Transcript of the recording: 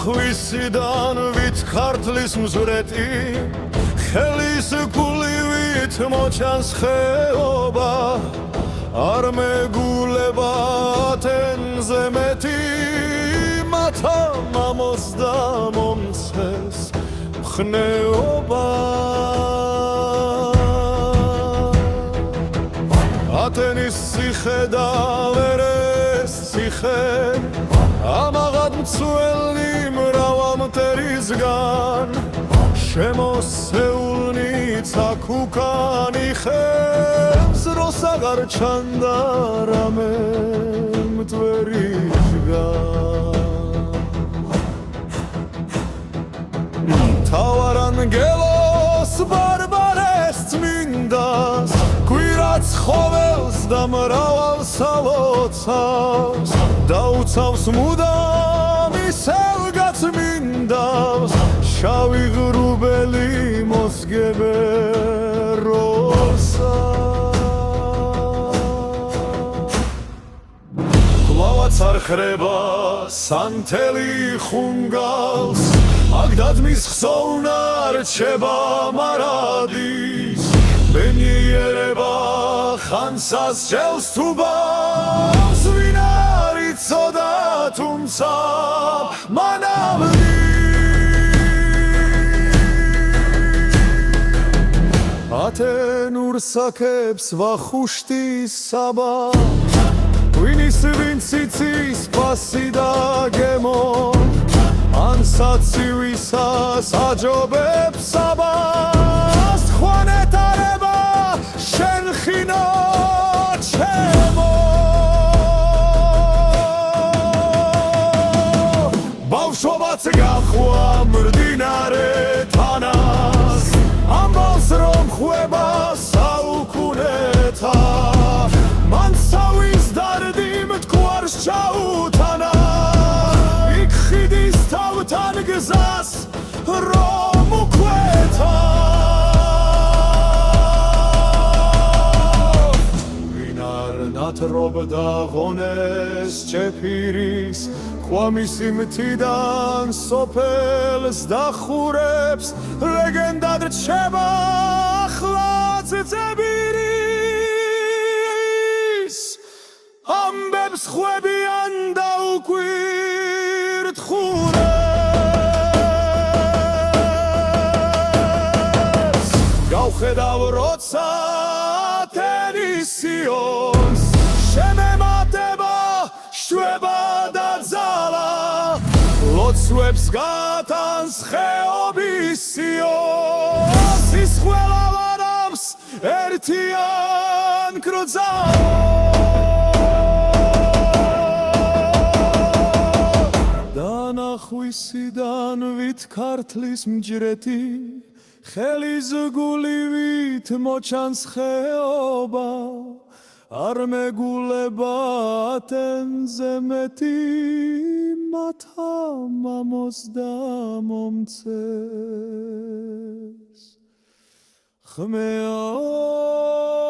ხვისიდან ვით ქართლის მზრეტი ხელის გულივით მოჩანს ხეობა არ მეგულება ათენზე მეტი მათა მამოს და მომცეს მხნეობა ათენის ციხე და ვერეს ციხე ამაღად მცველნი მრავალმტერისგან შემოსეულნიც აქ უკანი ხევს როს აღარ ჩანდა რამე მტვერისგან თავარ ანგელოს ბარბარეს წმინდას გვირაც ხოველს და მრავალ სალოცავს დაუცავს მუდამ ისევგაც მინდავს შავი ღრუბელი მოსგებეროსა კლავაც არ ხრება სანთელი ხუნგალს აქ დადმის ხსოვნა რჩება მარადის მენიერება ხანსას ჯელს თუ ბავს ვინ არ იცოდა თუმცა მანავდი ათენურ საქებს ვახუშტის საბა ვინის ვინც იცის ფასი და გემო ან საცივისას აჯობებს საბას ხვანეტარება შენ ხინო ჩემო ბავშვობაც გახვა მრდინარე თანას ამბავს რომ ხვება საუკუნეთა მან სავის დარდი მტკვარს ჩაუთანა იქ ხიდის თავთან გზას რომ უკვეთა ვინ არ ნათრობდა ღონეს ჩეფირის ყვამისი მთიდან სოფელს დახურებს ლეგენდად რჩება ახლაც ძებირის ამბებს ხვებიან და უკვირთ გავხედავ როცა ათენის სიონს შემემატება შვება და ძალა ლოცვებს გატანს ხეობის სიონს ის ყველა ვარავს ერთიან კრძალო დანახვისიდან ვით ქართლის მჯრეთი ხელის გულივით მოჩანს ხეობა არ მეგულება ათენზე მეტი მათა მამოს და მომცეს ხმეობა